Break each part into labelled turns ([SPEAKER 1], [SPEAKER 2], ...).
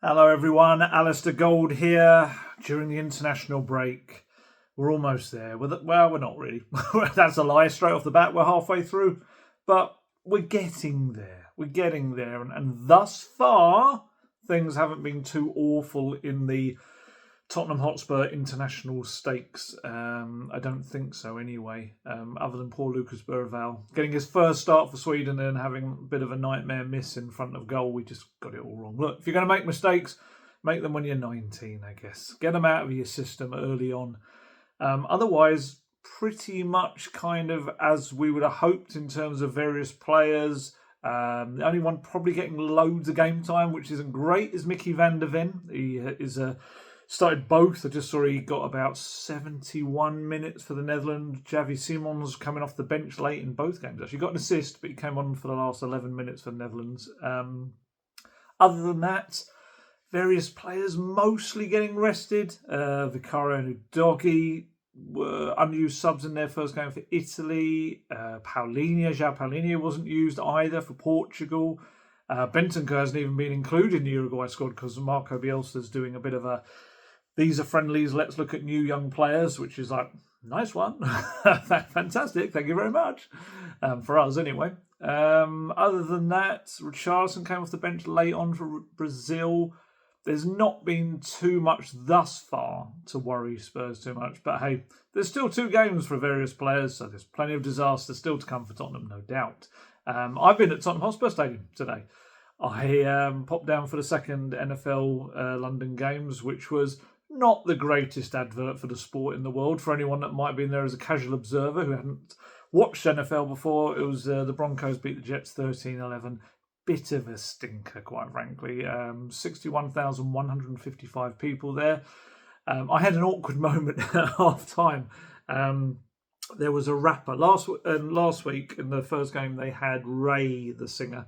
[SPEAKER 1] Hello everyone, Alistair Gold here. During the international break, we're almost there. We're not really. That's a lie. Straight off the bat, we're halfway through. But we're getting there. And thus far, things haven't been too awful in the Tottenham Hotspur international stakes. I don't think so anyway, other than poor Lucas Bergvall. Getting his first start for Sweden and having a bit of a nightmare miss in front of goal. We just got it all wrong. Look, if you're going to make mistakes, make them when you're 19, I guess. Get them out of your system early on. Otherwise, pretty much kind of as we would have hoped in terms of various players. The only one probably getting loads of game time, which isn't great, is Mickey van der Ven. He is started both. I just saw he got about 71 minutes for the Netherlands. Xavi Simons coming off the bench late in both games. Actually got an assist, but he came on for the last 11 minutes for the Netherlands. Other than that, various players mostly getting rested. Vicario and Udogie were unused subs in their first game for Italy. João Paulinho wasn't used either for Portugal. Bentancur hasn't even been included in the Uruguay squad because Marco Bielsa's doing a bit of a these are friendlies, let's look at new young players, which is like, nice one. Fantastic, thank you very much. For us, anyway. Other than that, Richarlison came off the bench late on for Brazil. There's not been too much thus far to worry Spurs too much. But hey, there's still 2 games for various players, so there's plenty of disaster still to come for Tottenham, no doubt. I've been at Tottenham Hotspur Stadium today. I popped down for the second NFL London games, which was not the greatest advert for the sport in the world for anyone that might have been there as a casual observer who hadn't watched NFL before. It was the Broncos beat the Jets 13-11. Bit of a stinker, quite frankly. 61,155 people there. I had an awkward moment at half time. There was a rapper last week in the first game. They had Ray, the singer,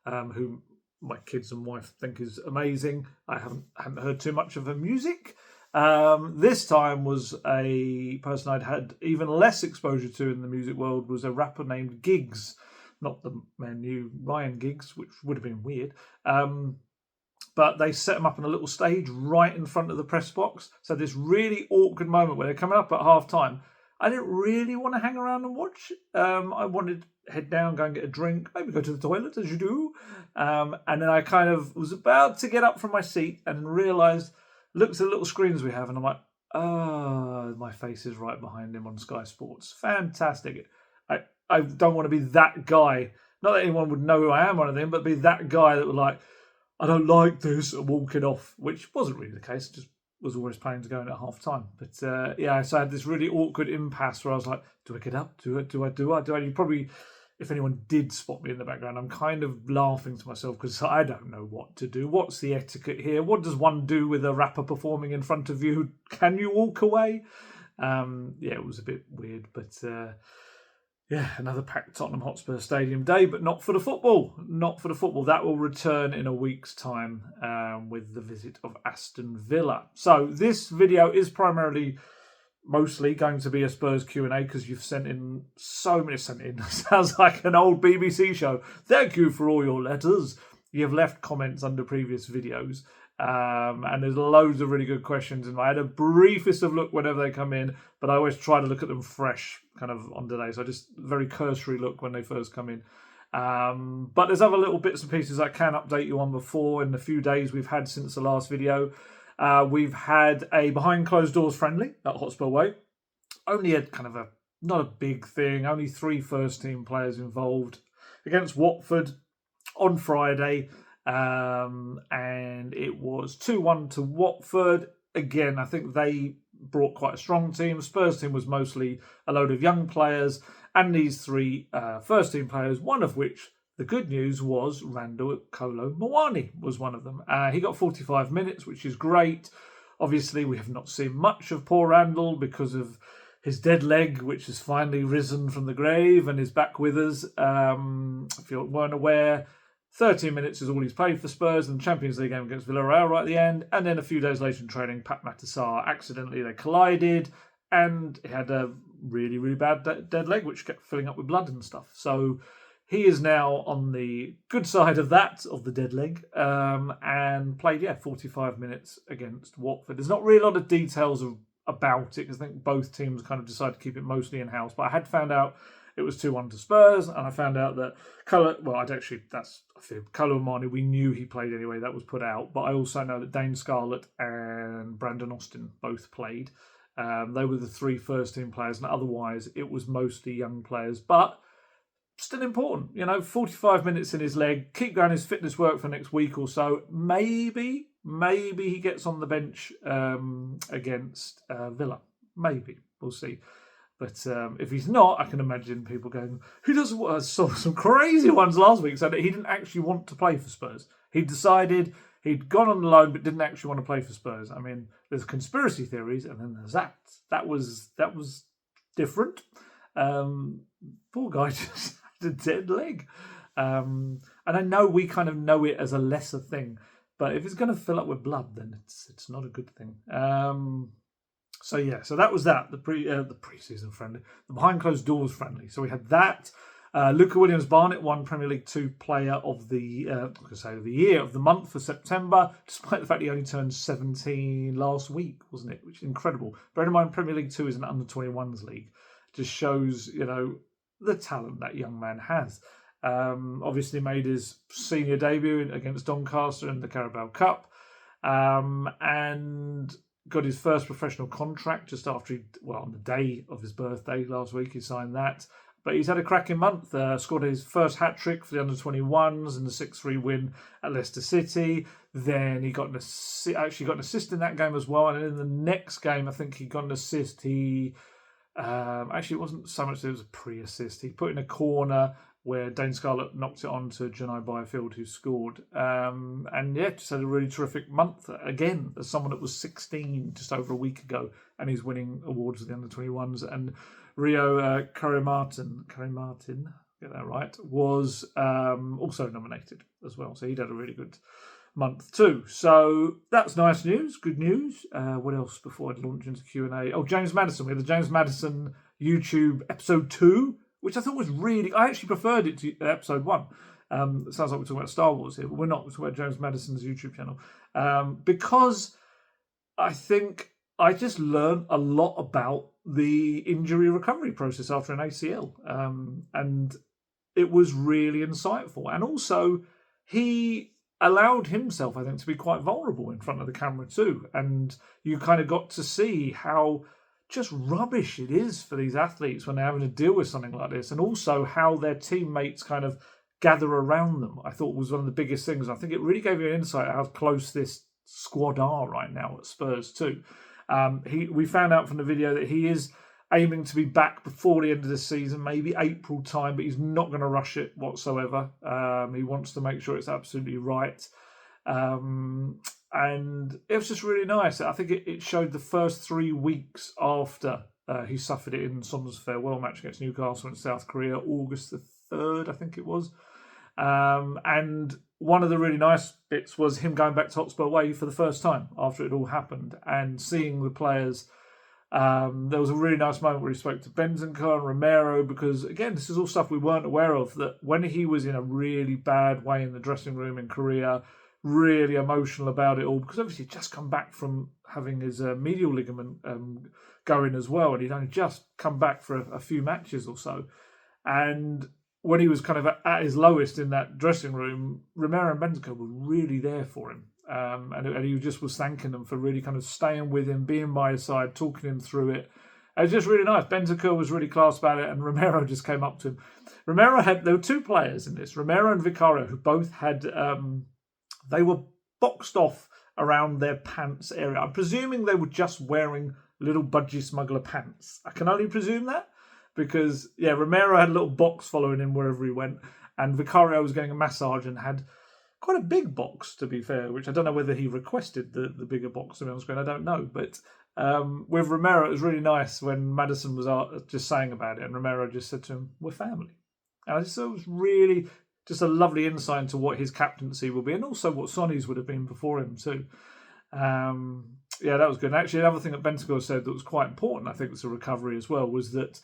[SPEAKER 1] who my kids and wife think is amazing. I haven't heard too much of her music. This time was a person I'd had even less exposure to in the music world, was a rapper named Giggs. Not the man you, Ryan Giggs, which would have been weird. But they set him up on a little stage right in front of the press box. So this really awkward moment where they're coming up at half time. I didn't really want to hang around and watch. I wanted to head down, go and get a drink, maybe go to the toilet, as you do. And then I kind of was about to get up from my seat and realised, looked at the little screens we have, and I'm like, oh, my face is right behind him on Sky Sports. Fantastic. I don't want to be that guy. Not that anyone would know who I am or anything, but be that guy that would like, I don't like this, and walking off, which wasn't really the case. Just was always planning to go in at half time. But so I had this really awkward impasse where I was like, do I get up? Do I? You probably, if anyone did spot me in the background, I'm kind of laughing to myself because I don't know what to do. What's the etiquette here? What does one do with a rapper performing in front of you? Can you walk away? It was a bit weird, but another packed Tottenham Hotspur Stadium day, but not for the football. Not for the football. That will return in a week's time with the visit of Aston Villa. So this video is mostly going to be a Spurs Q&A because you've sent in so many. Sounds like an old BBC show. Thank you for all your letters. You've left comments under previous videos. And there's loads of really good questions. And I had a briefest of look whenever they come in, but I always try to look at them fresh kind of on today. So I just very cursory look when they first come in. But there's other little bits and pieces I can update you on before in the few days we've had since the last video. We've had a behind closed doors friendly at Hotspur Way. Only a kind of not a big thing. Only 3 first team players involved against Watford on Friday. And it was 2-1 to Watford. Again, I think they brought quite a strong team. Spurs team was mostly a load of young players, and these 3 first team players, one of which, the good news was Randall Kolo Muani was one of them. He got 45 minutes, which is great. Obviously, we have not seen much of poor Randall because of his dead leg, which has finally risen from the grave and is back with us. If you weren't aware, 13 minutes is all he's played for Spurs in the Champions League game against Villarreal right at the end. And then a few days later in training, Pat Matasar accidentally, they collided and he had a really, really bad dead leg, which kept filling up with blood and stuff. So he is now on the good side of the dead leg, and played 45 minutes against Watford. There's not really a lot of details about it because I think both teams kind of decided to keep it mostly in house. But I had found out it was 2-1 to Spurs, and I found out that Kolo Muani, we knew he played anyway. That was put out, but I also know that Dane Scarlett and Brandon Austin both played. They were the 3 first-team players, and otherwise it was mostly young players, but still important. 45 minutes in his leg, keep going his fitness work for next week or so. Maybe he gets on the bench against Villa. Maybe. We'll see. But if he's not, I can imagine people going, who doesn't? I saw some crazy ones last week, so that he didn't actually want to play for Spurs. He decided he'd gone on loan but didn't actually want to play for Spurs. I mean, there's conspiracy theories, and then there's that. That was different. Poor guy just had a dead leg. And I know we kind of know it as a lesser thing, but if it's going to fill up with blood, then it's not a good thing. So that was that, the pre-season friendly, the behind closed doors friendly. So we had that. Luca Williams-Barnett won Premier League 2 Player of the Year of the month for September, despite the fact he only turned 17 last week, wasn't it? Which is incredible. Bear in mind, Premier League 2 is an under-21s league. Just shows, the talent that young man has. Obviously made his senior debut against Doncaster in the Carabao Cup, and got his first professional contract just after on the day of his birthday last week. He signed that. But he's had a cracking month. Scored his first hat-trick for the under-21s in the 6-3 win at Leicester City. Then he got an assist in that game as well. And in the next game, I think he got an assist. He actually, it wasn't so much that it was a pre-assist. He put in a corner where Dane Scarlett knocked it on to Janai Byfield, who scored. Just had a really terrific month. Again, as someone that was 16 just over a week ago, and he's winning awards with the under-21s. And Rio Curry Martin, get that right, was also nominated as well. So he'd had a really good month too. So that's nice news, good news. What else before I launch into Q&A? Oh, James Maddison. We had the James Maddison YouTube episode 2, which I thought was I actually preferred it to episode 1. It sounds like we're talking about Star Wars here, but we're not. We're talking about James Maddison's YouTube channel. Because I think I just learned a lot about the injury recovery process after an ACL. And it was really insightful. And also, he allowed himself, I think, to be quite vulnerable in front of the camera too. And you kind of got to see how just rubbish it is for these athletes when they're having to deal with something like this, and also how their teammates kind of gather around them. I thought was one of the biggest things. I think it really gave you an insight how close this squad are right now at Spurs too. We found out from the video that he is aiming to be back before the end of the season, maybe April time, but he's not going to rush it whatsoever. He wants to make sure it's absolutely right. And it was just really nice. I think it showed the first 3 weeks after he suffered it in Son's farewell match against Newcastle in South Korea, August the 3rd, I think it was. And one of the really nice bits was him going back to Hotspur Way for the first time after it all happened and seeing the players. There was a really nice moment where he spoke to Bentancur and Romero, because, again, this is all stuff we weren't aware of, that when he was in a really bad way in the dressing room in Korea, really emotional about it all, because obviously he'd just come back from having his medial ligament going as well, and he'd only just come back for a few matches or so. And when he was kind of at his lowest in that dressing room, Romero and Bentancur were really there for him. And he just was thanking them for really kind of staying with him, being by his side, talking him through it. It was just really nice. Bentancur was really class about it, and Romero just came up to him. There were 2 players in this, Romero and Vicario, who both had, they were boxed off around their pants area. I'm presuming they were just wearing little budgie smuggler pants. I can only presume that, because, Romero had a little box following him wherever he went, and Vicario was getting a massage and had quite a big box, to be fair, which I don't know whether he requested the bigger box to be on screen. I don't know. But with Romero, it was really nice when Maddison was just saying about it, and Romero just said to him, "We're family." And I just thought it was really just a lovely insight into what his captaincy will be, and also what Sonny's would have been before him too. That was good. And actually, another thing that Bentancur said that was quite important, I think, was a recovery as well, was that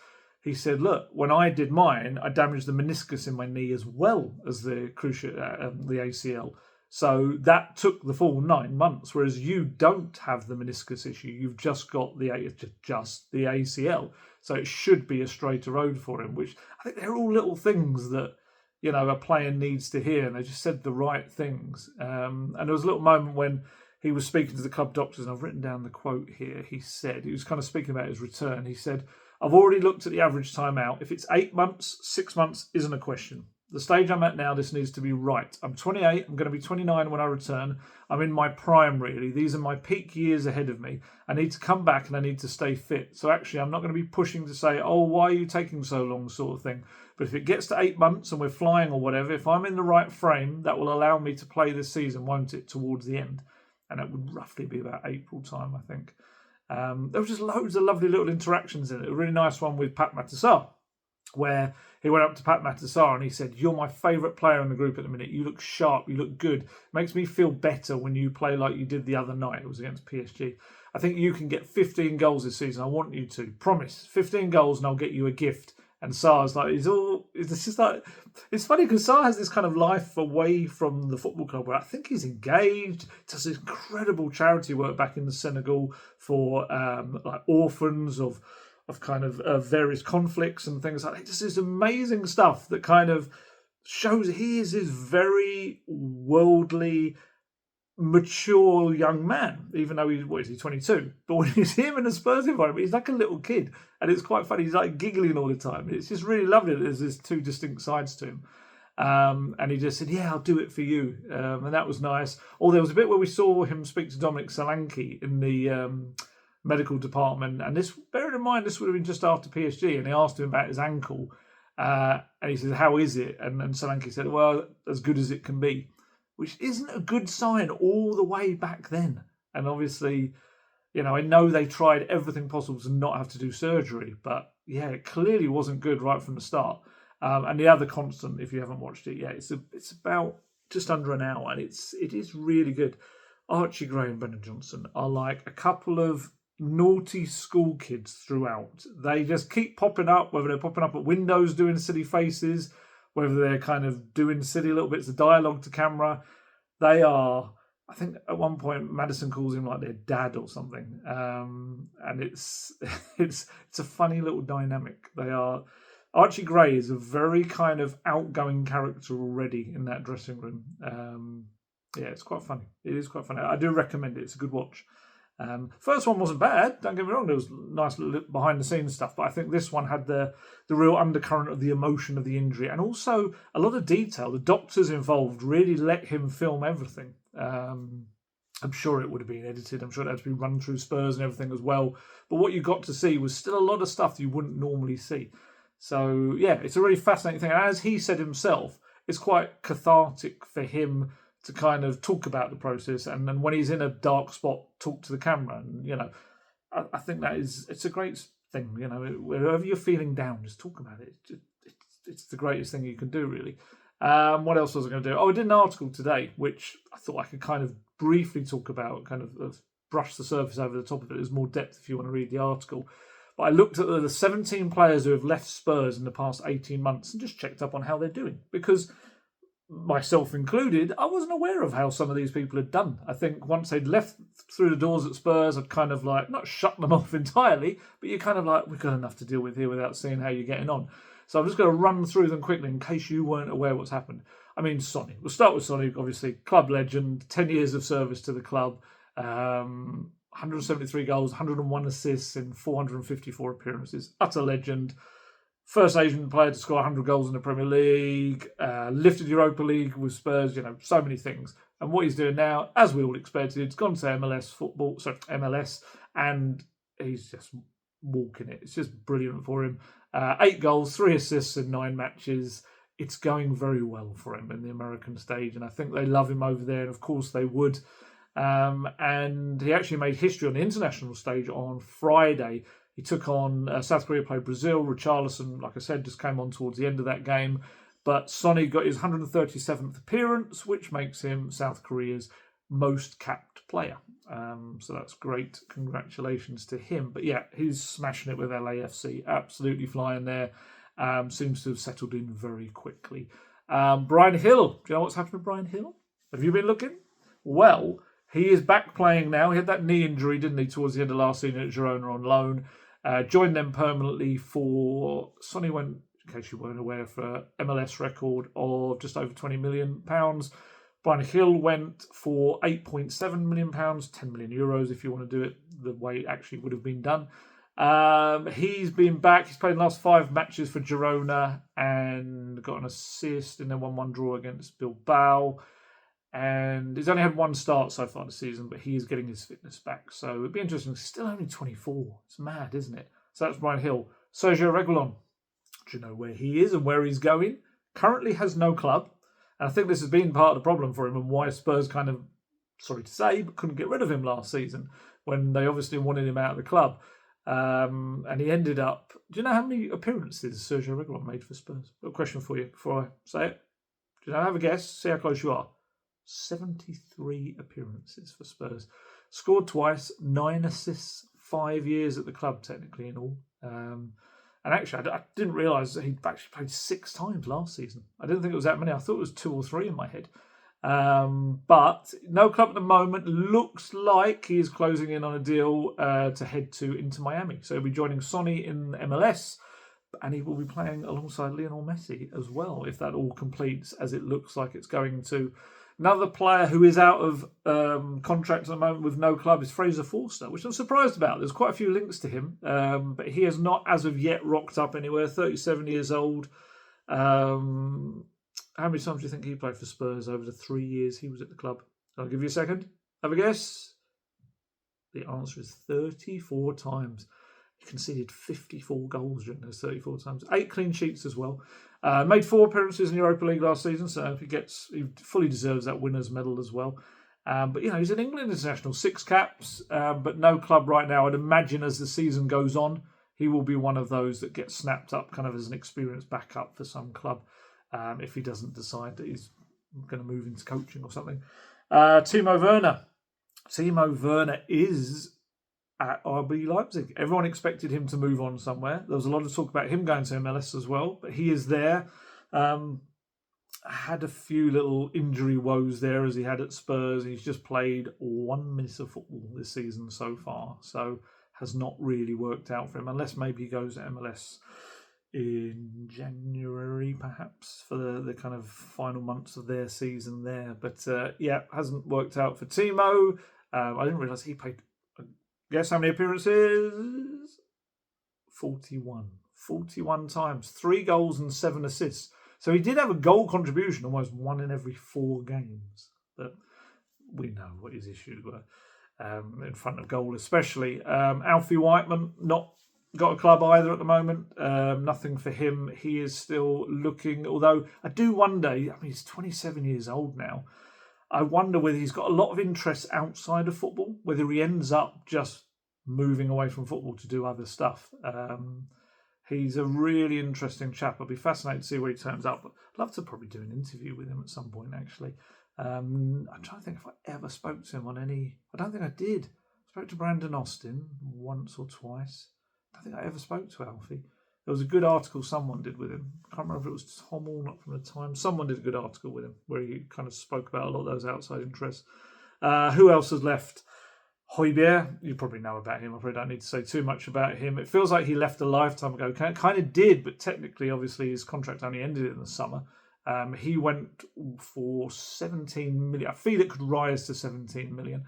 [SPEAKER 1] he said, look, when I did mine, I damaged the meniscus in my knee as well as the ACL. So that took the full 9 months, whereas you don't have the meniscus issue. You've just got the ACL. So it should be a straighter road for him, which I think they're all little things that, a player needs to hear. And they just said the right things. And there was a little moment when he was speaking to the club doctors, and I've written down the quote here. He was kind of speaking about his return. He said, I've already looked at the average time out. If it's 8 months, 6 months isn't a question. The stage I'm at now, this needs to be right. I'm 28. I'm going to be 29 when I return. I'm in my prime, really. These are my peak years ahead of me. I need to come back and I need to stay fit. So actually, I'm not going to be pushing to say, oh, why are you taking so long, sort of thing. But if it gets to 8 months and we're flying or whatever, if I'm in the right frame, that will allow me to play this season, won't it, towards the end? And that would roughly be about April time, I think. There was just loads of lovely little interactions in it. A really nice one with Pat Matasar, where he went up to Pat Matasar and he said, you're my favourite player in the group at the minute. You look sharp. You look good. Makes me feel better when you play like you did the other night. It was against PSG. I think you can get 15 goals this season. I want you to. Promise. 15 goals and I'll get you a gift. And Sar's like, it's funny because Sar has this kind of life away from the football club where I think he's engaged, does incredible charity work back in the Senegal for like orphans of kind of various conflicts and things like that. Just this amazing stuff that kind of shows he is this very worldly, mature young man, even though he's 22. But when you see him in a Spurs environment, he's like a little kid. And it's quite funny. He's like giggling all the time. It's just really lovely that there's two distinct sides to him. And he just said, yeah, I'll do it for you. And that was nice. Or there was a bit where we saw him speak to Dominic Solanke in the medical department. And this, bearing in mind, this would have been just after PSG. And they asked him about his ankle. And he said, how is it? And Solanke said, well, as good as it can be. Which isn't a good sign all the way back then. And obviously, I know they tried everything possible to not have to do surgery, but yeah, it clearly wasn't good right from the start. And the other constant, if you haven't watched it yet, it's about just under an hour, and it is really good. Archie Gray and Brendan Johnson are like a couple of naughty school kids throughout. They just keep popping up, whether they're popping up at windows doing silly faces, whether they're kind of doing silly little bits of dialogue to camera. They are, I think at one point Madison calls him like their dad or something. And it's a funny little dynamic. They are. Archie Gray is a very kind of outgoing character already in that dressing room. Yeah, it's quite funny. It is quite funny. I do recommend it. It's a good watch. First one wasn't bad, don't get me wrong, there was nice little behind the scenes stuff, but I think this one had the real undercurrent of the emotion of the injury and also a lot of detail. The doctors involved really let him film everything. I'm sure it would have been edited, I'm sure it had to be run through Spurs and everything as well, but what you got to see was still a lot of stuff you wouldn't normally see. So yeah, it's a really fascinating thing, and as he said himself, it's quite cathartic for him to kind of talk about the process, and then when he's in a dark spot, talk to the camera. And I think it's a great thing. Wherever you're feeling down, just talk about it. It's the greatest thing you can do, really. What else was I going to do? Oh, I did an article today, which I thought I could kind of briefly talk about, kind of brush the surface over the top of it. There's more depth if you want to read the article. But I looked at the 17 players who have left Spurs in the past 18 months and just checked up on how they're doing, because myself included, I wasn't aware of how some of these people had done. I think once they'd left through the doors at Spurs, I'd kind of like, not shut them off entirely, but you're kind of like, we've got enough to deal with here without seeing how you're getting on. So I'm just going to run through them quickly in case you weren't aware what's happened. I mean, Sonny. We'll start with Sonny, obviously, club legend, 10 years of service to the club, 173 goals, 101 assists in 454 appearances. Utter legend. First Asian player to score 100 goals in the Premier League, lifted Europa League with Spurs, so many things. And what he's doing now, as we all expected, he's gone to MLS, and he's just walking it. It's just brilliant for him. 8 goals, 3 assists in 9 matches. It's going very well for him in the American stage, and I think they love him over there, and of course they would. And he actually made history on the international stage on Friday. He took on South Korea, played Brazil. Richarlison, like I said, just came on towards the end of that game. But Sonny got his 137th appearance, which makes him South Korea's most capped player. So that's great. Congratulations to him. But yeah, he's smashing it with LAFC. Absolutely flying there. Seems to have settled in very quickly. Brian Hill. Do you know what's happened to Brian Hill? Have you been looking? Well, he is back playing now. He had that knee injury, didn't he, towards the end of last season at Girona on loan. Joined them permanently for... Sonny went, in case you weren't aware, for MLS record of just over £20 million. Brian Hill went for £8.7 million, €10 million if you want to do it the way it actually would have been done. He's been back. He's played the last 5 matches for Girona and got an assist in their 1-1 draw against Bilbao. And he's only had 1 start so far this season, but he is getting his fitness back. So it'd be interesting. He's still only 24. It's mad, isn't it? So that's Brian Hill. Sergio Reguilon. Do you know where he is and where he's going? Currently has no club. And I think this has been part of the problem for him and why Spurs kind of, sorry to say, but couldn't get rid of him last season when they obviously wanted him out of the club. And he ended up... Do you know how many appearances Sergio Reguilon made for Spurs? Got a question for you before I say it. Do you know? Have a guess. See how close you are. 73 appearances for Spurs. Scored twice, 9 assists, 5 years at the club, technically, in all. And actually, I didn't realise that he'd actually played 6 times last season. I didn't think it was that many. I thought it was 2 or 3 in my head. But no club at the moment. Looks like he is closing in on a deal to head to Inter Miami. So he'll be joining Sonny in MLS. And he will be playing alongside Lionel Messi as well, if that all completes as it looks like it's going to. Another player who is out of contract at the moment with no club is Fraser Forster, which I'm surprised about. There's quite a few links to him, but he has not, as of yet, rocked up anywhere. 37 years old. How many times do you think he played for Spurs over the 3 years he was at the club? I'll give you a second. Have a guess. The answer is 34 times. He conceded 54 goals during those 34 times. 8 clean sheets as well. Made 4 appearances in the Europa League last season, so he fully deserves that winner's medal as well. But, he's an England international, 6 caps, but no club right now. I'd imagine as the season goes on, he will be one of those that gets snapped up kind of as an experienced backup for some club if he doesn't decide that he's going to move into coaching or something. Timo Werner. Timo Werner is at RB Leipzig. Everyone expected him to move on somewhere. There was a lot of talk about him going to MLS as well, but he is there. Had a few little injury woes there as he had at Spurs. He's just played 1 minute of football this season so far, so has not really worked out for him, unless maybe he goes to MLS in January, perhaps, for the kind of final months of their season there. But hasn't worked out for Timo. I didn't realise he played... Guess how many appearances? 41. 41 times. 3 goals and 7 assists. So he did have a goal contribution, almost 1 in every 4 games. But we know what his issues were in front of goal, especially. Alfie Whiteman, not got a club either at the moment. Nothing for him. He is still looking, although I do wonder, he's 27 years old now. I wonder whether he's got a lot of interest outside of football, whether he ends up just moving away from football to do other stuff. He's a really interesting chap. I'll be fascinated to see where he turns up. I'd love to probably do an interview with him at some point, actually. I'm trying to think if I ever spoke to him on any... I don't think I did. I spoke to Brandon Austin once or twice. I don't think I ever spoke to Alfie. There was a good article someone did with him. I can't remember if it was Tom or not from the Times. Someone did a good article with him where he kind of spoke about a lot of those outside interests. Who else has left? Højbjerg, you probably know about him. I probably don't need to say too much about him. It feels like he left a lifetime ago. Kind of did, but technically, obviously, his contract only ended in the summer. He went for 17 million. I feel it could rise to 17 million.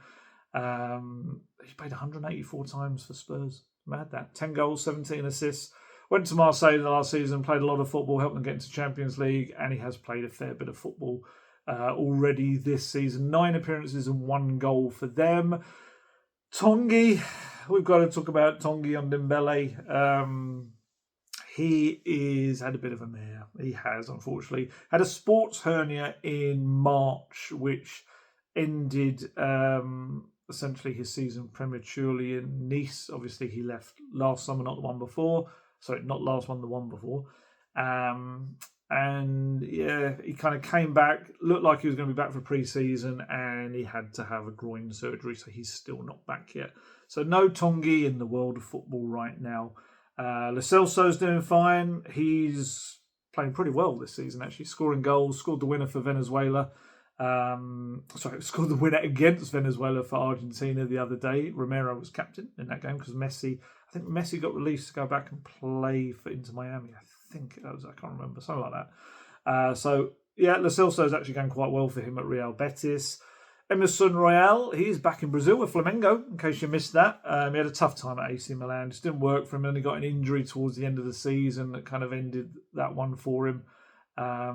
[SPEAKER 1] He played 184 times for Spurs. Mad that. 10 goals, 17 assists. Went to Marseille the last season, played a lot of football, helped them get into Champions League, and he has played a fair bit of football already this season. 9 appearances and 1 goal for them. Tongi, we've got to talk about Tongi Ondembele. He is had a bit of a mare. He has, unfortunately. Had a sports hernia in March, which ended essentially his season prematurely in Nice. Obviously, he left last summer, not the one before. Sorry, not last one, the one before. And yeah, he kind of came back, looked like he was going to be back for pre-season, and he had to have a groin surgery, so he's still not back yet. So no Tongi in the world of football right now. Lo Celso's doing fine. He's playing pretty well this season, actually, scoring goals, scored the winner for Venezuela. Scored the winner against Venezuela for Argentina the other day. Romero was captain in that game because I think Messi got released to go back and play for Inter Miami. I can't remember, something like that. Lo Celso's actually going quite well for him at Real Betis. Emerson Royal, he's back in Brazil with Flamengo, in case you missed that. He had a tough time at AC Milan. Just didn't work for him, and he got an injury towards the end of the season that kind of ended that one for him. I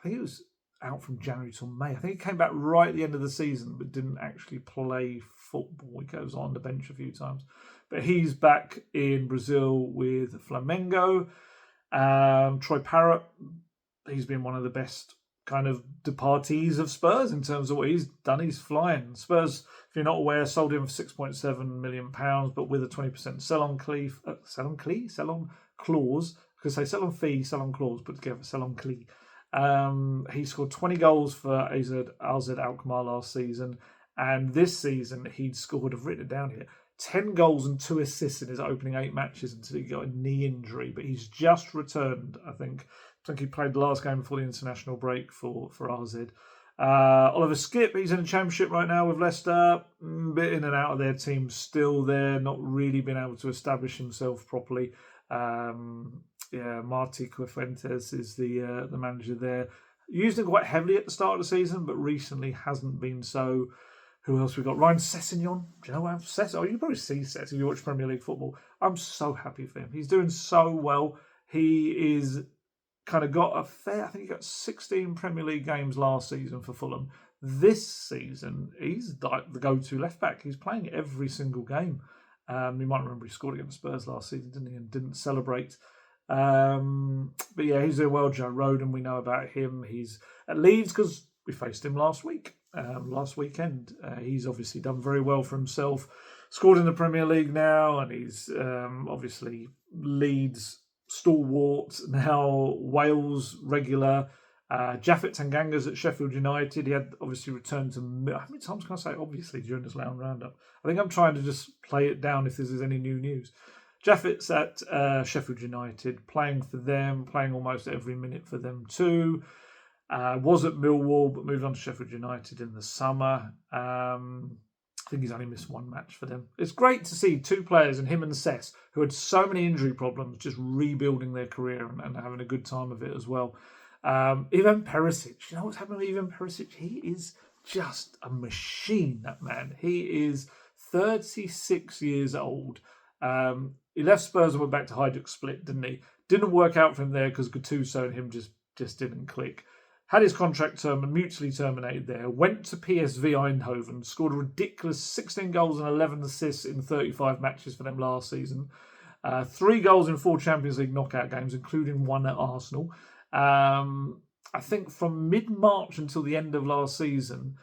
[SPEAKER 1] think he was out from January till May. I think he came back right at the end of the season, but didn't actually play football. He goes on the bench a few times. But he's back in Brazil with Flamengo. Troy Parrott, he's been one of the best kind of departees of Spurs in terms of what he's done. He's flying. Spurs, if you're not aware, sold him for £6.7 million, but with a 20% sell-on clause. Because they sell on fee, sell on clause, put together, sell on clee. He scored 20 goals for AZ Alkmaar last season, and this season he'd scored, I've written it down here, 10 goals and 2 assists in his opening 8 matches until he got a knee injury, but he's just returned, I think. He played the last game before the international break for AZ. Oliver Skipp, he's in the Championship right now with Leicester, bit in and out of their team still there, not really been able to establish himself properly. Martí Cifuentes is the manager there. Used him quite heavily at the start of the season, but recently hasn't been so. Who else we got? Ryan Sessegnon. Do you know what Sessegnon? You probably see Sess if you watch Premier League football. I'm so happy for him. He's doing so well. He is kind of got I think he got 16 Premier League games last season for Fulham. This season, he's like the go-to left-back. He's playing every single game. You might remember he scored against Spurs last season, didn't he? And didn't celebrate. But yeah, he's doing well. Joe Rodon, we know about him. He's at Leeds because we faced him last weekend. He's obviously done very well for himself. Scored in the Premier League now, and he's obviously Leeds stalwart, now Wales regular. Japhet Tanganga's at Sheffield United. He had obviously returned to... How many times can I say obviously during this round roundup? I think I'm trying to just play it down if there's any new news. Japhet's at Sheffield United, playing for them, playing almost every minute for them too. Was at Millwall, but moved on to Sheffield United in the summer. I think he's only missed 1 match for them. It's great to see 2 players, and him and Cess, who had so many injury problems, just rebuilding their career and having a good time of it as well. Ivan Perisic, you know what's happening with Ivan Perisic? He is just a machine, that man. He is 36 years old. He left Spurs and went back to Hajduk Split, didn't he? Didn't work out for him there because Gattuso and him just didn't click. Had his contract mutually terminated there. Went to PSV Eindhoven. Scored a ridiculous 16 goals and 11 assists in 35 matches for them last season. 3 goals in 4 Champions League knockout games, including 1 at Arsenal. I think from mid-March until the end of last season,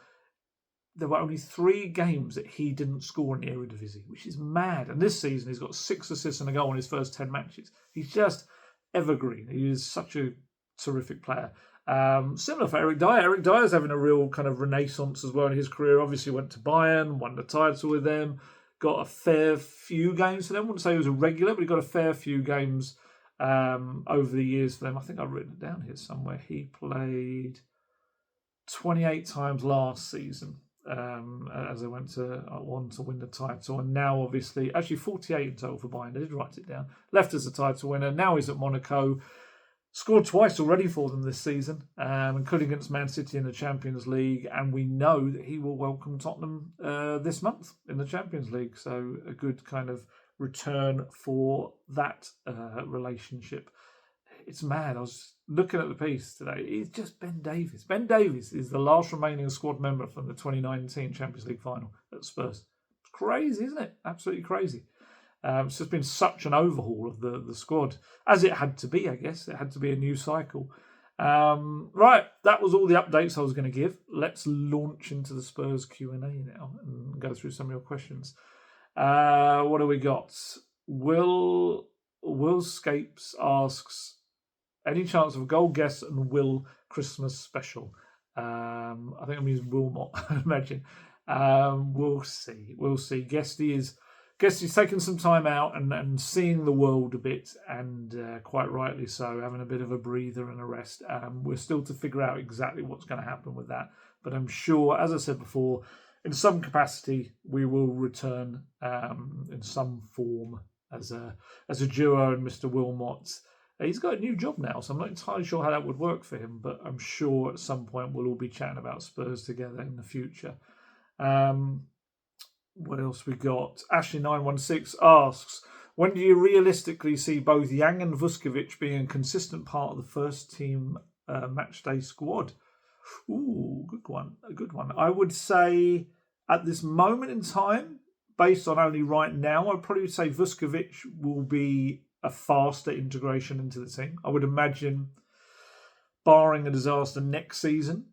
[SPEAKER 1] there were only 3 games that he didn't score in the Eredivisie, which is mad. And this season, he's got 6 assists and a goal in his first 10 matches. He's just evergreen. He is such a terrific player. Similar for Eric Dyer. Eric Dyer's having a real kind of renaissance as well in his career. Obviously went to Bayern, won the title with them, got a fair few games for them. I wouldn't say he was a regular, but he got a fair few games over the years for them. I think I've written it down here somewhere. He played 28 times last season as they went on to win the title, and now obviously actually 48 in total for Bayern. I did write it down. Left as a title winner. Now he's at Monaco. Scored twice already for them this season, including against Man City in the Champions League, and we know that he will welcome Tottenham this month in the Champions League. So a good kind of return for that relationship. It's mad. I was looking at the piece today. It's just Ben Davies. Ben Davies is the last remaining squad member from the 2019 Champions League final at Spurs. It's crazy, isn't it? Absolutely crazy. It's just been such an overhaul of the squad, as it had to be, I guess. It had to be a new cycle. Right, that was all the updates I was going to give. Let's launch into the Spurs Q&A now and go through some of your questions. What do we got? Will Scapes asks, Any chance of a goal guess and Will Christmas special? I think I'm using Wilmot, I imagine. We'll see. We'll see. Guesty's taken some time out and seeing the world a bit, and quite rightly so, having a bit of a breather and a rest. We're still to figure out exactly what's going to happen with that. But I'm sure, as I said before, in some capacity, we will return in some form as a duo. And Mr. Wilmot, he's got a new job now, so I'm not entirely sure how that would work for him. But I'm sure at some point we'll all be chatting about Spurs together in the future. What else we got? Ashley916 asks, when do you realistically see both Yang and Vuskovic being a consistent part of the first team matchday squad? Ooh, good one. A good one. I would say at this moment in time, based on only right now, I'd probably say Vuskovic will be a faster integration into the team. I would imagine, barring a disaster next season,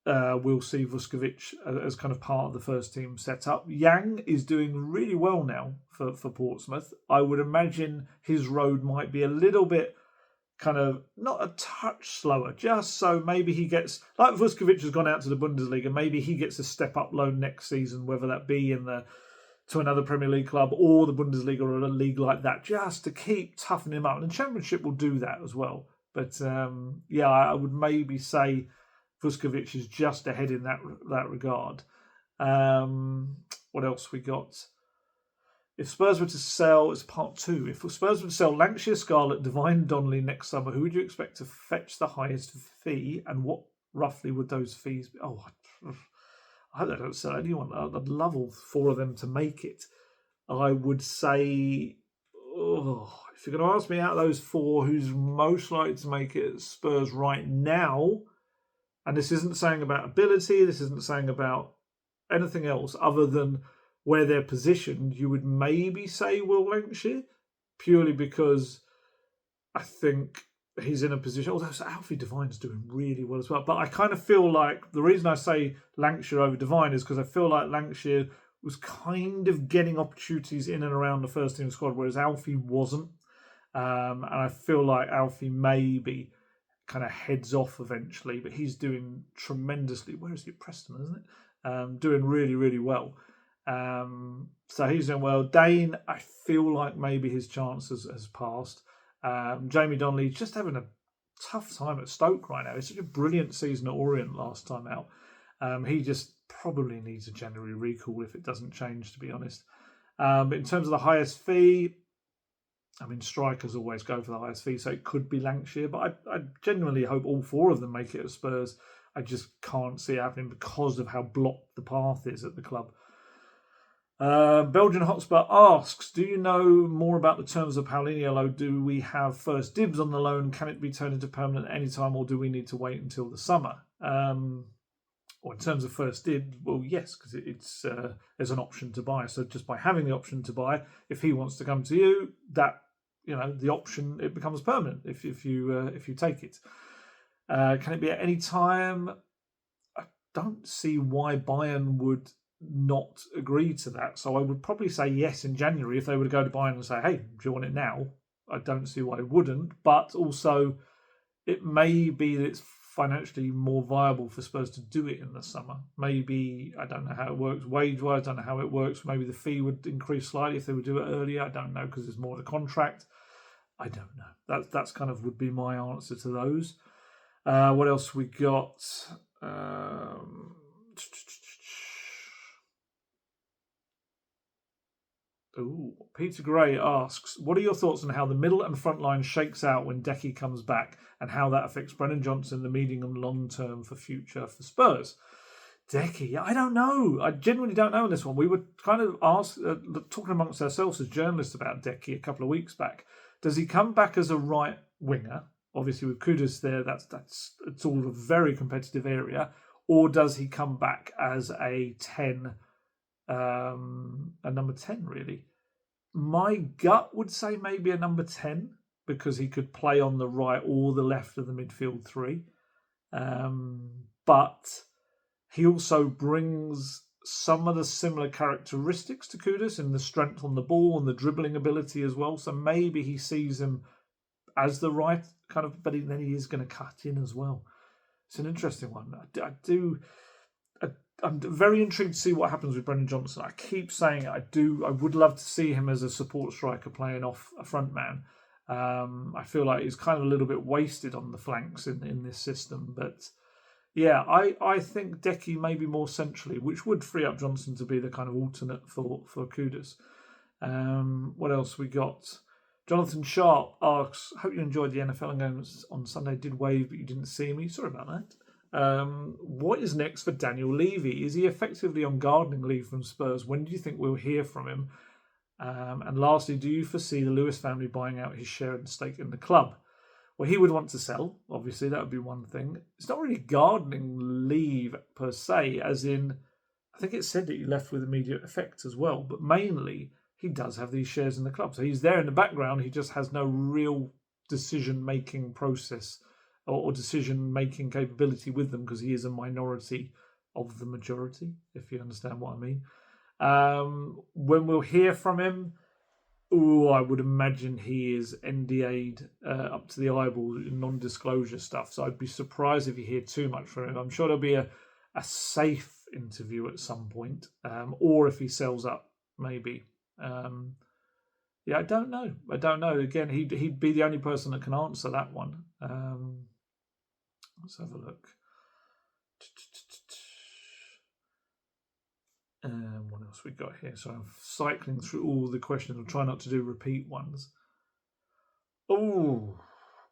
[SPEAKER 1] we'll see Vuskovic as kind of part of the first team setup. Yang is doing really well now for Portsmouth. I would imagine his road might be a little bit kind of not a touch slower, just so maybe he gets, like Vuskovic has gone out to the Bundesliga, maybe he gets a step up loan next season, whether that be to another Premier League club or the Bundesliga or a league like that, just to keep toughening him up. And the Championship will do that as well. But I would maybe say Vuskovic is just ahead in that regard. What else we got? If Spurs were to sell, it's part 2. If Spurs were to sell Lancashire Scarlet, Divine Donnelly next summer, who would you expect to fetch the highest fee, and what roughly would those fees be? Oh, I hope they don't sell anyone. I'd love all 4 of them to make it. I would say, if you're going to ask me out of those 4, who's most likely to make it at Spurs right now, and this isn't saying about ability, this isn't saying about anything else other than where they're positioned, you would maybe say Will Lancashire, purely because I think he's in a position, although Alfie Devine's doing really well as well. But I kind of feel like the reason I say Lancashire over Devine is because I feel like Lancashire was kind of getting opportunities in and around the first team squad, whereas Alfie wasn't. And I feel like Alfie maybe kind of heads off eventually, but he's doing tremendously. Where is he? Preston, isn't it? Doing really, really well. So he's doing well. Dane, I feel like maybe his chance has passed. Jamie Donnelly just having a tough time at Stoke right now. It's such a brilliant season at Orient last time out. He just probably needs a January recall if it doesn't change, to be honest. But in terms of the highest fee, I mean, strikers always go for the highest fee, so it could be Lancashire. But I genuinely hope all 4 of them make it at Spurs. I just can't see it happening because of how blocked the path is at the club. Belgian Hotspur asks, do you know more about the terms of Paulinho loan? Do we have first dibs on the loan? Can it be turned into permanent at any time, or do we need to wait until the summer? Or in terms of first dibs, well, yes, because it's there's an option to buy. So just by having the option to buy, if he wants to come to you, that the option, it becomes permanent if you take it. Can it be at any time? I don't see why Bayern would not agree to that. So I would probably say yes in January if they were to go to Bayern and say, hey, do you want it now? I don't see why they wouldn't. But also, it may be that it's financially more viable for Spurs to do it in the summer. Maybe, I don't know how it works wage-wise, I don't know how it works. Maybe the fee would increase slightly if they would do it earlier. I don't know, because there's more to the contract. I don't know. That's kind of would be my answer to those. What else we got? Peter Gray asks, what are your thoughts on how the middle and front line shakes out when Decky comes back, and how that affects Brennan Johnson, the medium and long term for future for Spurs? Decky, I don't know. I genuinely don't know on this one. We were kind of talking amongst ourselves as journalists about Decky a couple of weeks back. Does he come back as a right winger? Obviously, with Kudus there, it's all a very competitive area. Or does he come back as a 10? A number 10, really. My gut would say maybe a number 10, because he could play on the right or the left of the midfield 3. But he also brings some of the similar characteristics to Kudus in the strength on the ball and the dribbling ability as well. So maybe he sees him as the right kind of, but then he is going to cut in as well. It's an interesting one. I'm very intrigued to see what happens with Brendan Johnson. I keep saying I would love to see him as a support striker playing off a front man. I feel like he's kind of a little bit wasted on the flanks in this system. But yeah, I think Decky maybe more centrally, which would free up Johnson to be the kind of alternate for Kudus. What else we got? Jonathan Sharp asks, hope you enjoyed the NFL games on Sunday. Did wave, but you didn't see me. Sorry about that. What is next for Daniel Levy? Is he effectively on gardening leave from Spurs? When do you think we'll hear from him? And lastly, do you foresee the Lewis family buying out his share and stake in the club? Well, he would want to sell. Obviously, that would be one thing. It's not really gardening leave per se, as in, I think it said that he left with immediate effect as well. But mainly, he does have these shares in the club. So he's there in the background. He just has no real decision-making process or decision-making capability with them because he is a minority of the majority, if you understand what I mean. When we'll hear from him, I would imagine he is NDA'd up to the eyeballs in non-disclosure stuff. So I'd be surprised if you hear too much from him. I'm sure there'll be a safe interview at some point, or if he sells up, maybe. Yeah, I don't know. Again, he'd be the only person that can answer that one. Let's have a look. What else we got here? So I'm cycling through all the questions. I'll try not to do repeat ones. Oh,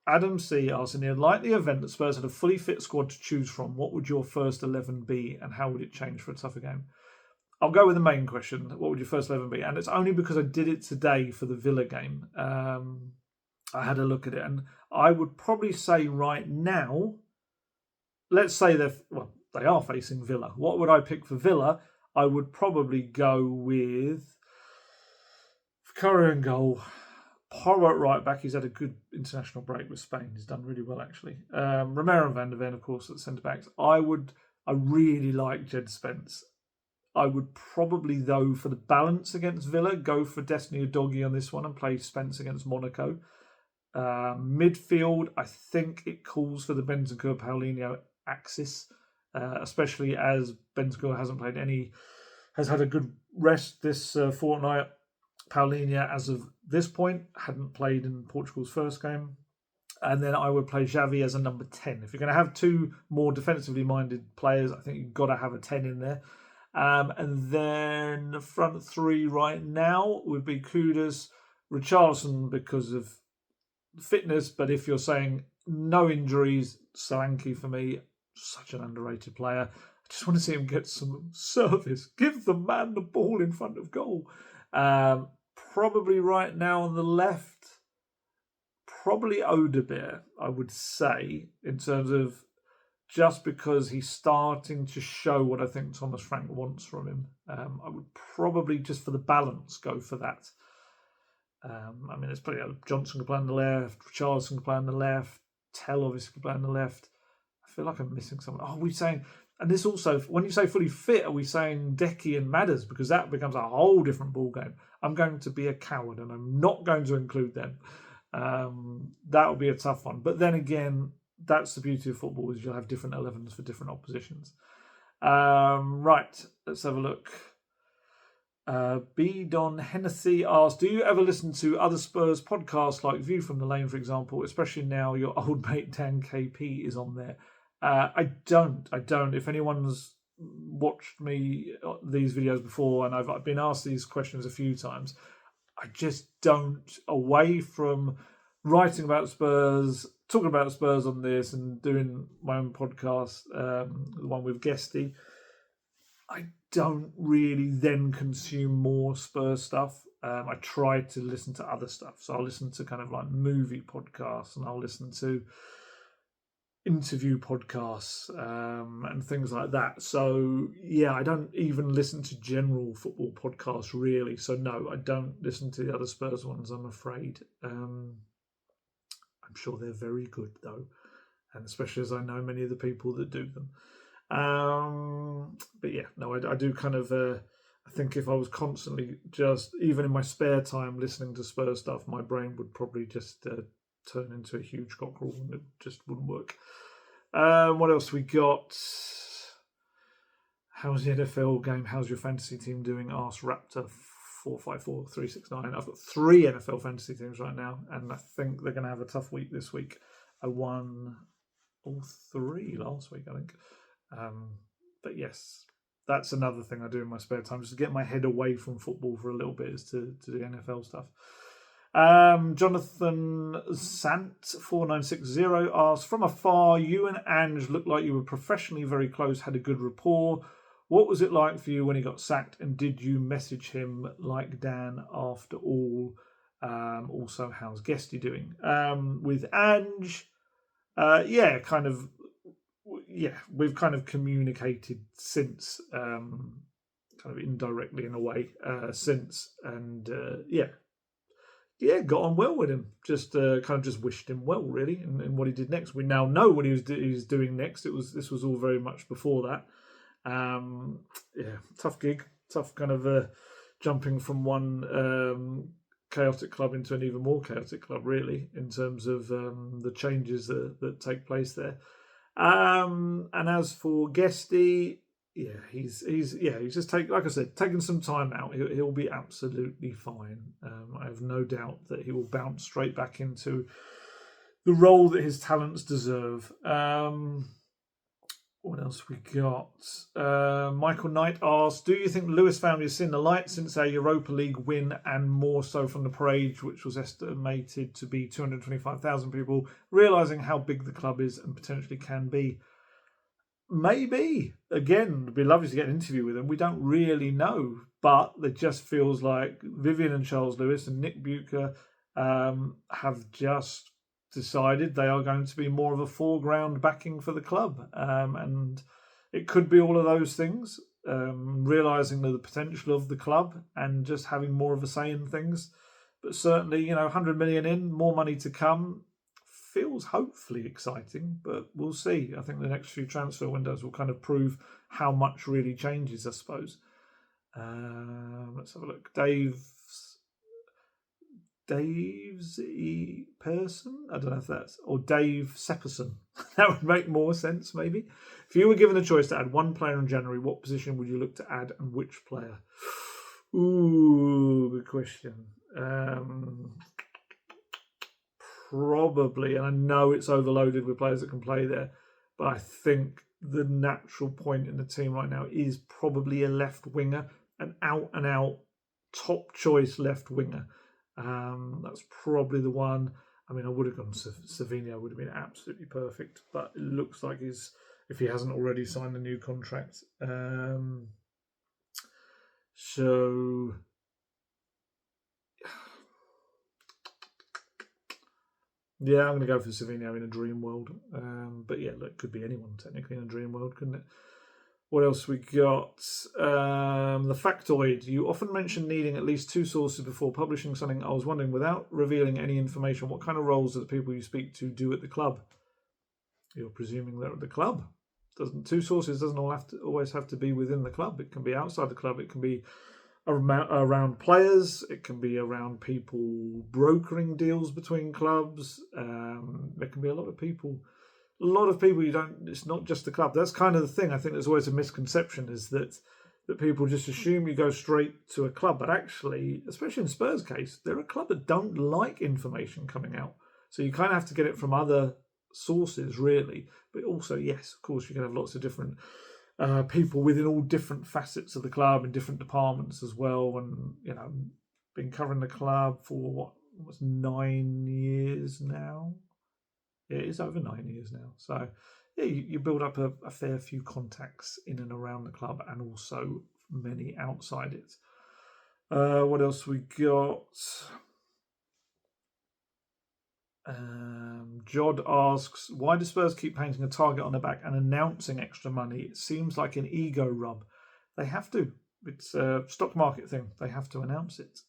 [SPEAKER 1] Adam C. asks, in the unlikely event that Spurs had a fully fit squad to choose from, what would your first 11 be and how would it change for a tougher game? I'll go with the main question. What would your first 11 be? And it's only because I did it today for the Villa game. I had a look at it and I would probably say right now, let's say they are facing Villa. What would I pick for Villa? I would probably go with Curry and goal. Porro at right back. He's had a good international break with Spain. He's done really well, actually. Romero and Van der Ven, of course, at centre backs. I really like Jed Spence. I would probably, though, for the balance against Villa, go for Destiny Udogie on this one and play Spence against Monaco. Midfield, I think it calls for the Bentancur-Paulinho axis, especially as Bentancur has had a good rest this fortnight. Paulinho, as of this point, hadn't played in Portugal's first game. And then I would play Xavi as a number 10. If you're going to have two more defensively minded players, I think you've got to have a 10 in there. And then the front three right now would be Kudus, Richarlison because of fitness. But if you're saying no injuries, Solanke for me, such an underrated player. I just want to see him get some service. Give the man the ball in front of goal. Probably right now on the left, probably Odebeer, I would say, in terms of just because he's starting to show what I think Thomas Frank wants from him. I would probably, just for the balance, go for that. I mean, it's pretty. Johnson can play on the left, Richarlison can play on the left, Tell obviously can play on the left. I feel like I'm missing someone. Oh, we're saying, and this also, when you say fully fit, are we saying Decky and Madders? Because that becomes a whole different ballgame. I'm going to be a coward and I'm not going to include them. That will be a tough one. But then again, that's the beauty of football, is you'll have different 11s for different oppositions. Right, let's have a look. B. Don Hennessy asks, do you ever listen to other Spurs podcasts like View from the Lane, for example, especially now your old mate Dan KP is on there? I don't. If anyone's watched me these videos before, and I've been asked these questions a few times, I just don't. Away from writing about Spurs, talking about Spurs on this, and doing my own podcast, the one with Guesty, I don't really then consume more Spurs stuff. I try to listen to other stuff. So I'll listen to kind of like movie podcasts, and I'll listen to interview podcasts and things like that. So yeah, I don't even listen to general football podcasts really. So no, I don't listen to the other Spurs ones, I'm afraid. I'm sure they're very good though, and especially as I know many of the people that do them. But yeah, no, I do kind of I think if I was constantly just, even in my spare time, listening to Spurs stuff, my brain would probably just turn into a huge cockerel and it just wouldn't work. What else we got? How's the NFL game? How's your fantasy team doing? Ask Raptor 454369. I've got 3 NFL fantasy teams right now, and I think they're going to have a tough week this week. I won all 3 last week, I think. But yes, that's another thing I do in my spare time, just to get my head away from football for a little bit, is to do NFL stuff. Jonathan Sant 4960 asks, from afar, you and Ange looked like you were professionally very close, had a good rapport. What was it like for you when he got sacked, and did you message him like Dan after all? Also, how's Guesty doing? With Ange, we've kind of communicated since, kind of indirectly in a way, since, and got on well with him. Just kind of just wished him well, really, in what he did next. We now know what he was doing next. This was all very much before that. Tough gig, tough kind of jumping from one chaotic club into an even more chaotic club, really, in terms of the changes that take place there. And as for Guesty, he's just taking some time out. He'll be absolutely fine. I have no doubt that he will bounce straight back into the role that his talents deserve. What else we got? Michael Knight asks, do you think Lewis family has seen the light since our Europa League win, and more so from the parade, which was estimated to be 225,000 people, realising how big the club is and potentially can be? Maybe. Again, it'd be lovely to get an interview with them. We don't really know, but it just feels like Vivian and Charles Lewis and Nick Bucher have just decided they are going to be more of a foreground backing for the club, and it could be all of those things, realising the potential of the club and just having more of a say in things. But certainly, 100 million in, more money to come, feels hopefully exciting, but we'll see. I think the next few transfer windows will kind of prove how much really changes, I suppose. Let's have a look. Dave's person? I don't know if that's... Or Dave Sepperson. That would make more sense, maybe. If you were given a choice to add one player in January, what position would you look to add and which player? Ooh, good question. Probably, and I know it's overloaded with players that can play there, but I think the natural point in the team right now is probably a left winger, an out-and-out top choice left winger. That's probably the one. I mean, I would have gone Savinho, would have been absolutely perfect, but it looks like if he hasn't already signed a new contract. So yeah, I'm going to go for Savinho in a dream world. But yeah, look, it could be anyone technically in a dream world, couldn't it? What else we got? The factoid. You often mention needing at least 2 sources before publishing something. I was wondering, without revealing any information, what kind of roles do the people you speak to do at the club? You're presuming they're at the club. 2 sources doesn't always have to be within the club. It can be outside the club. It can be around players. It can be around people brokering deals between clubs. There can be a lot of people you don't, it's not just the club. That's kind of the thing. I think there's always a misconception, is that people just assume you go straight to a club. But actually, especially in Spurs' case, they're a club that don't like information coming out. So you kind of have to get it from other sources, really. But also, yes, of course, you can have lots of different people within all different facets of the club and different departments as well. And, been covering the club for, what's 9 years now? Yeah, it is over 9 years now. So, yeah, you build up a fair few contacts in and around the club, and also many outside it. What else we got? Jod asks, why do Spurs keep painting a target on the back and announcing extra money? It seems like an ego rub. They have to. It's a stock market thing. They have to announce it.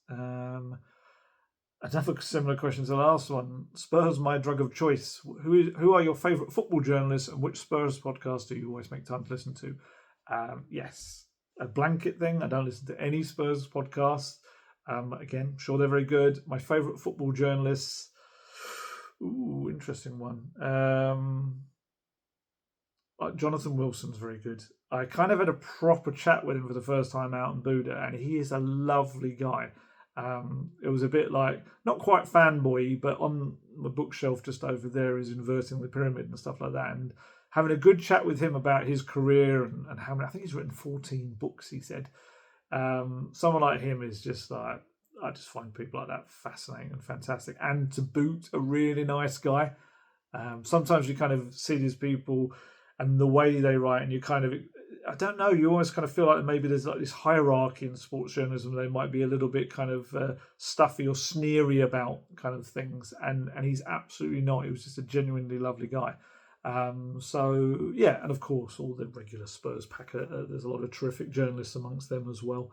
[SPEAKER 1] Another similar question to the last one. Spurs, my drug of choice. Who are your favourite football journalists, and which Spurs podcast do you always make time to listen to? Yes, a blanket thing. I don't listen to any Spurs podcasts. Again, I'm sure they're very good. My favourite football journalists. Ooh, interesting one. Jonathan Wilson's very good. I kind of had a proper chat with him for the first time out in Buda, and he is a lovely guy. It was a bit like, not quite fanboy, but on the bookshelf just over there is Inverting the Pyramid and stuff like that. And having a good chat with him about his career and how many, I think he's written 14 books, he said. Someone like him is just like, I just find people like that fascinating and fantastic. And to boot, a really nice guy. Sometimes you kind of see these people and the way they write, and you kind of, I don't know, you almost kind of feel like maybe there's like this hierarchy in sports journalism. They might be a little bit kind of stuffy or sneery about kind of things, and he's absolutely not. He was just a genuinely lovely guy. So yeah, and of course all the regular Spurs packer. There's a lot of terrific journalists amongst them as well.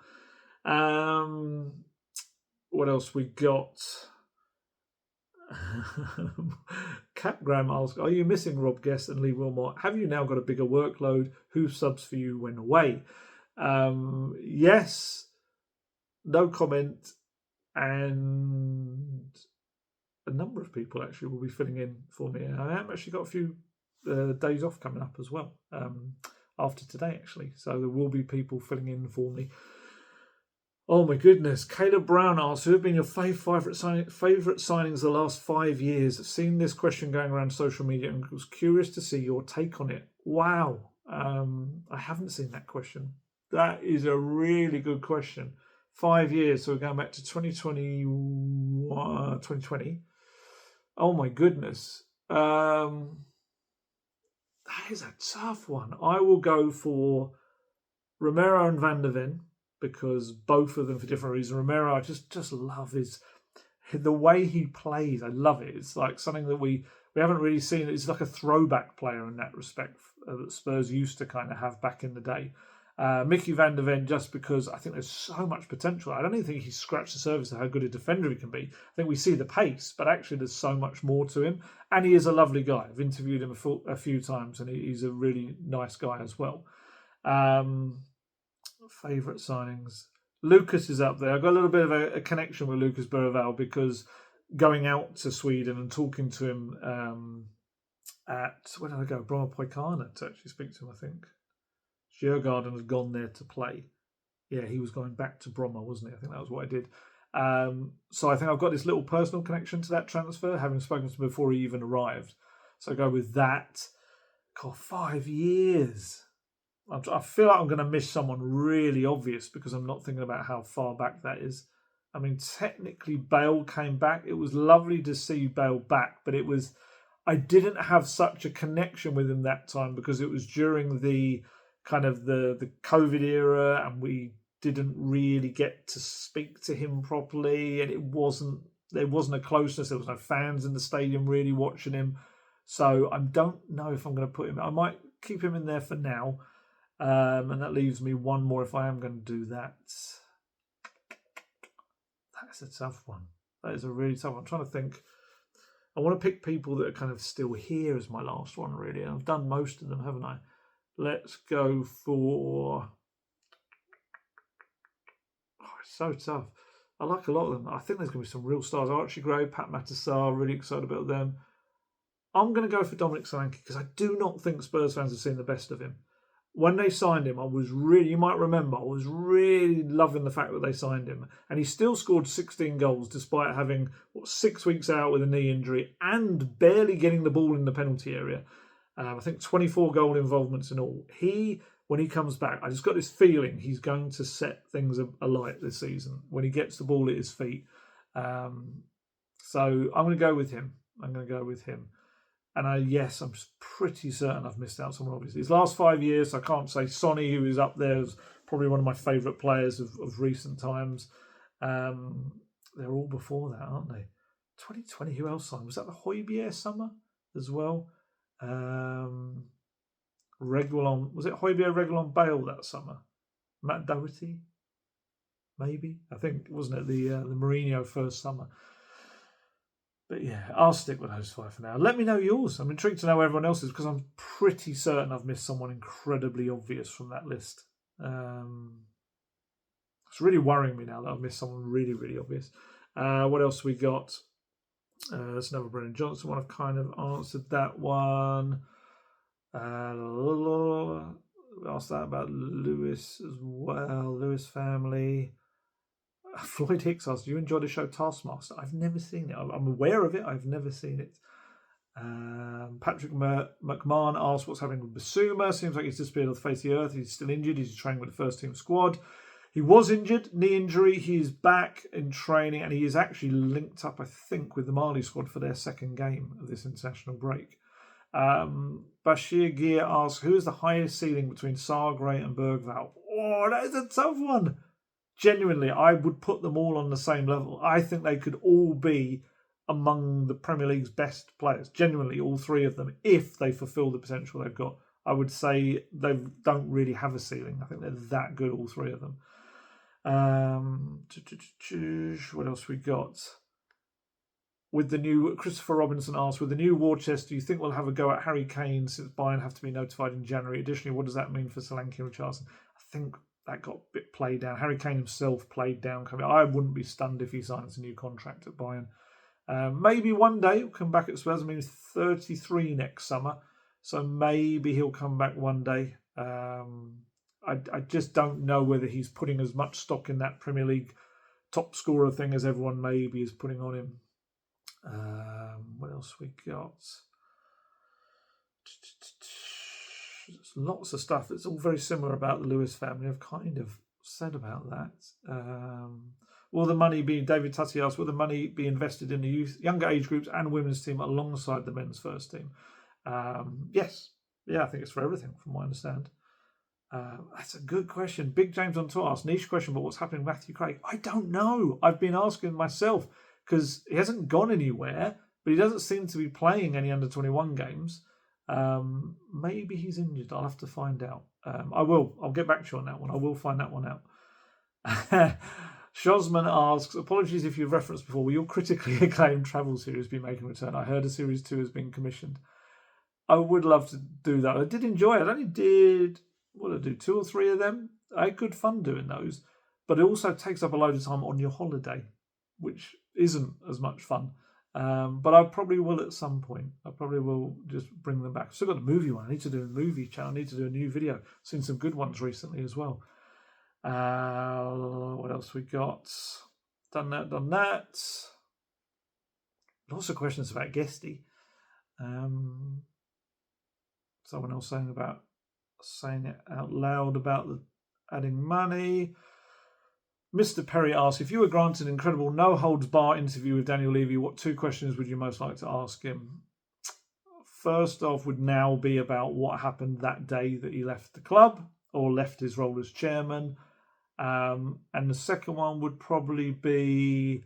[SPEAKER 1] What else we got? Capgram asks, are you missing Rob Guest and Lee Wilmot? Have you now got a bigger workload? Who subs for you when away? Yes, no comment, and a number of people actually will be filling in for me. I have actually got a few days off coming up as well after today, actually, so there will be people filling in for me. Oh my goodness. Caleb Brown asks, who have been your favourite signings the last 5 years? I've seen this question going around social media and was curious to see your take on it. Wow. I haven't seen that question. That is a really good question. 5 years, so we're going back to 2020. Oh my goodness. That is a tough one. I will go for Romero and Van der Ven, because both of them for different reasons. Romero, I just love the way he plays. I love it. It's like something that we haven't really seen. It's like a throwback player in that respect that Spurs used to kind of have back in the day. Mickey van der Ven, just because I think there's so much potential. I don't even think he's scratched the surface of how good a defender he can be. I think we see the pace, but actually there's so much more to him. And he is a lovely guy. I've interviewed him a few times, and he's a really nice guy as well. Favourite signings. Lucas is up there. I've got a little bit of a connection with Lucas Bergvall because going out to Sweden and talking to him at, where did I go? Bromma Poikana to actually speak to him, I think. Djurgården has gone there to play. Yeah, he was going back to Bromma, wasn't he? I think that was what I did. So I think I've got this little personal connection to that transfer, having spoken to him before he even arrived. So I go with that. God, 5 years. I feel like I'm going to miss someone really obvious because I'm not thinking about how far back that is. I mean, technically, Bale came back. It was lovely to see Bale back, but I didn't have such a connection with him that time because it was during the kind of the COVID era, and we didn't really get to speak to him properly, and there wasn't a closeness. There was no fans in the stadium really watching him. So I don't know if I'm going to put him. I might keep him in there for now. And that leaves me one more if I am going to do that. That's a tough one. That is a really tough one. I'm trying to think. I want to pick people that are kind of still here as my last one, really. And I've done most of them, haven't I? Let's go for... Oh, it's so tough. I like a lot of them. I think there's going to be some real stars. Archie Gray, Pat Matasar, really excited about them. I'm going to go for Dominic Solanke because I do not think Spurs fans have seen the best of him. When they signed him, you might remember, I was really loving the fact that they signed him. And he still scored 16 goals despite having 6 weeks out with a knee injury and barely getting the ball in the penalty area. I think 24 goal involvements in all. When he comes back, I just got this feeling he's going to set things alight this season when he gets the ball at his feet. So I'm going to go with him. And I'm pretty certain I've missed out someone, obviously. His last 5 years, I can't say Sonny, who is up there, is probably one of my favourite players of recent times. They're all before that, aren't they? 2020, who else signed? Was that the Højbjerg summer as well? Reguilon, was it Højbjerg, Reguilon, Bale that summer? Matt Doherty? Maybe? I think, wasn't it the Mourinho first summer? But yeah, I'll stick with those 5 for now. Let me know yours. I'm intrigued to know where everyone else is because I'm pretty certain I've missed someone incredibly obvious from that list. It's really worrying me now that I've missed someone really, really obvious. What else we got? There's another Brennan Johnson one. I've kind of answered that one. Asked that about Lewis as well. Lewis family. Floyd Hicks asked, do you enjoy the show Taskmaster? I've never seen it. I'm aware of it. I've never seen it. Patrick McMahon asked what's happening with Basuma. Seems like he's disappeared off the face of the earth. He's still injured. He's training with the first team squad. He was injured, knee injury. He's back in training, and he is actually linked up, I think, with the Mali squad for their second game of this international break. Bashir Gear asks, who is the highest ceiling between Sargray and Bergvall? Oh, that is a tough one. Genuinely, I would put them all on the same level. I think they could all be among the Premier League's best players. Genuinely, all three of them, if they fulfil the potential they've got. I would say they don't really have a ceiling. I think they're that good, all three of them. What else we got? With the new, Christopher Robinson asked, with the new war chest, do you think we'll have a go at Harry Kane since Bayern have to be notified in January? Additionally, what does that mean for Solanke and Richarlison? I think that got a bit played down. Harry Kane himself played down. I wouldn't be stunned if he signs a new contract at Bayern. Maybe one day he'll come back at Spurs. I mean, he's 33 next summer, so maybe he'll come back one day. I just don't know whether he's putting as much stock in that Premier League top scorer thing as everyone maybe is putting on him. What else we got? There's lots of stuff. It's all very similar about the Lewis family. I've kind of said about that. Will the money be, David Tutty asked, will the money be invested in the youth, younger age groups and women's team alongside the men's first team? Yes. Yeah, I think it's for everything, from what I understand. That's a good question. Big James on tour asked, niche question, but what's happening with Matthew Craig? I don't know. I've been asking myself because he hasn't gone anywhere, but he doesn't seem to be playing any under-21 games. Maybe he's injured. I'll have to find out. I'll get back to you on that one. I will find that one out. Shosman asks, apologies if you've referenced before, will your critically acclaimed travel series be making a return? I heard a series 2 has been commissioned. I would love to do that. I did enjoy it. I only did, 2 or 3 of them? I had good fun doing those. But it also takes up a load of time on your holiday, which isn't as much fun. But I probably will at some point. I probably will just bring them back. I've still got the movie one. I need to do a movie channel. I need to do a new video. Seen some good ones recently as well. What else we got? Done that. Lots of questions about Guesty. Someone else saying it out loud about the adding money. Mr. Perry asks, if you were granted an incredible no-holds-bar interview with Daniel Levy, what 2 questions would you most like to ask him? First off would now be about what happened that day that he left the club or left his role as chairman. And the second one would probably be,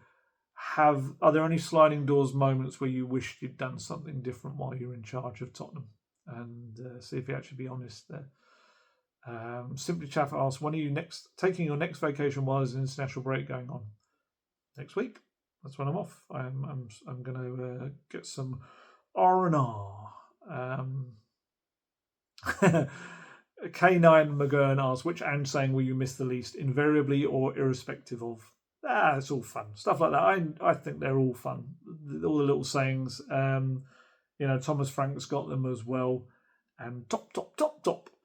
[SPEAKER 1] are there any sliding doors moments where you wished you'd done something different while you were in charge of Tottenham? And see if he actually be honest there. Simply Chaff asks, when are you taking your next vacation while there's an international break going on? Next week. That's when I'm off. I'm going to get some R&R. K9 McGurn asks, which and saying will you miss the least, invariably or irrespective of? It's all fun. Stuff like that. I think they're all fun. All the little sayings. Thomas Frank's got them as well. And top.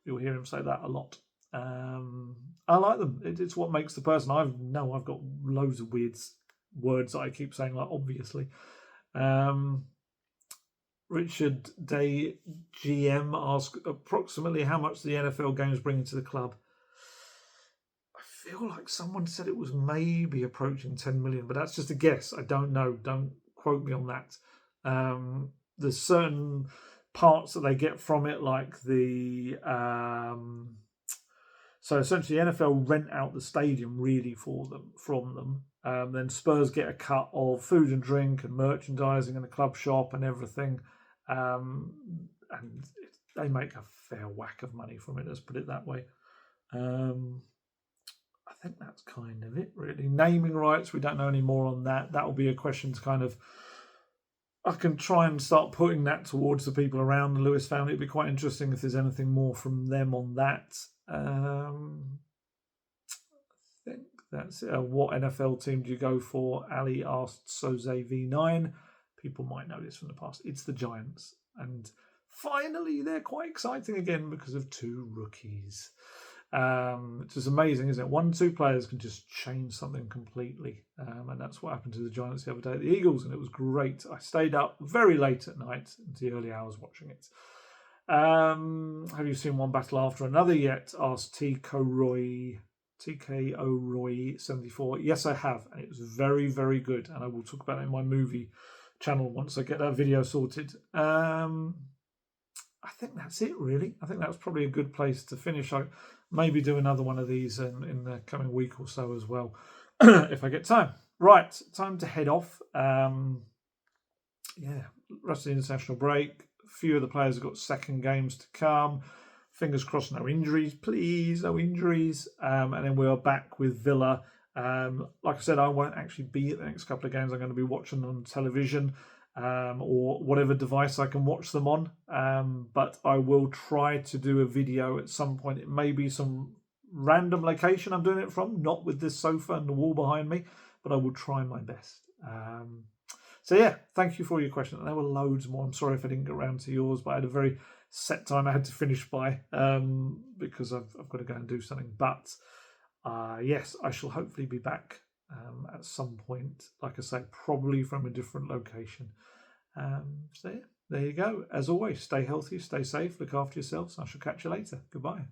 [SPEAKER 1] You'll hear him say that a lot. I like them. It's what makes the person. I've got loads of weird words that I keep saying, like obviously. Richard Day GM asks approximately how much the NFL games bring into the club. I feel like someone said it was maybe approaching 10 million, but that's just a guess. I don't know. Don't quote me on that. There's certain parts that they get from it, like the so essentially NFL rent out the stadium really from them. Then Spurs get a cut of food and drink and merchandising and the club shop and everything, and they make a fair whack of money from it. Let's put it that way. I think that's kind of it, really. Naming rights, we don't know any more on that. That will be a question to kind of. I can try and start putting that towards the people around the Lewis family. It'd be quite interesting if there's anything more from them on that. I think that's it. What NFL team do you go for? Ali asked Soze V9. people might know this from the past. It's the Giants. And finally, they're quite exciting again because of 2 rookies. It's just amazing, isn't it? 1-2 players can just change something completely. And that's what happened to the Giants the other day at the Eagles. And it was great. I stayed up very late at night into the early hours watching it. Have you seen one battle after another yet? Asked TKO Roy 74. Yes, I have, and it was very, very good. And I will talk about it in my movie channel once I get that video sorted. I think that's it, really. I think that's probably a good place to finish. I maybe do another one of these in the coming week or so as well, if I get time. Right, time to head off. Rest of the international break. A few of the players have got second games to come. Fingers crossed, no injuries, please, no injuries. And then we are back with Villa. Like I said, I won't actually be at the next couple of games. I'm going to be watching them on television or whatever device I can watch them on. But I will try to do a video at some point. It may be some random location I'm doing it from, not with this sofa and the wall behind me, but I will try my best. So yeah, thank you for your question. There were loads more. I'm sorry if I didn't get around to yours, but I had a very set time I had to finish by because I've got to go and do something. But yes, I shall hopefully be back at some point. Like I say, probably from a different location. So yeah, there you go. As always, stay healthy, stay safe, look after yourselves. I shall catch you later. Goodbye.